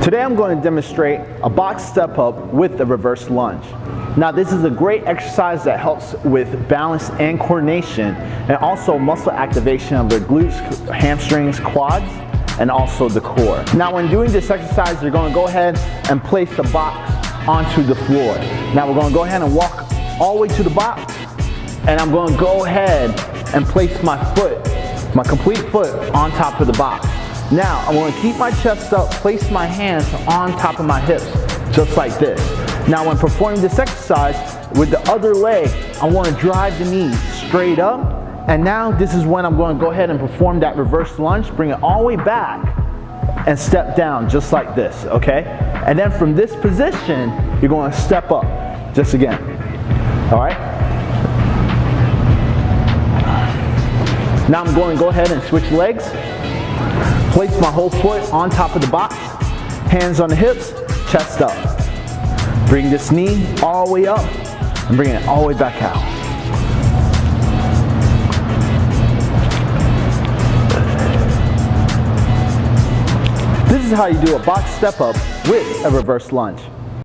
Today I'm going to demonstrate a box step up with a reverse lunge. Now this is a great exercise that helps with balance and coordination, and also muscle activation of the glutes, hamstrings, quads, and also the core. Now when doing this exercise, you're going to go ahead and place the box onto the floor. Now we're going to go ahead and walk all the way to the box, and I'm going to go ahead and place my foot, my complete foot, on top of the box. Now, I'm going to keep my chest up, place my hands on top of my hips, just like this. Now, when performing this exercise with the other leg, I want to drive the knees straight up. And now, this is when I'm going to go ahead and perform that reverse lunge, bring it all the way back, and step down, just like this, okay? And then from this position, you're going to step up, just again, all right? Now, I'm going to go ahead and switch legs. Place my whole foot on top of the box, hands on the hips, chest up. Bring this knee all the way up and bring it all the way back out. This is how you do a box step up with a reverse lunge.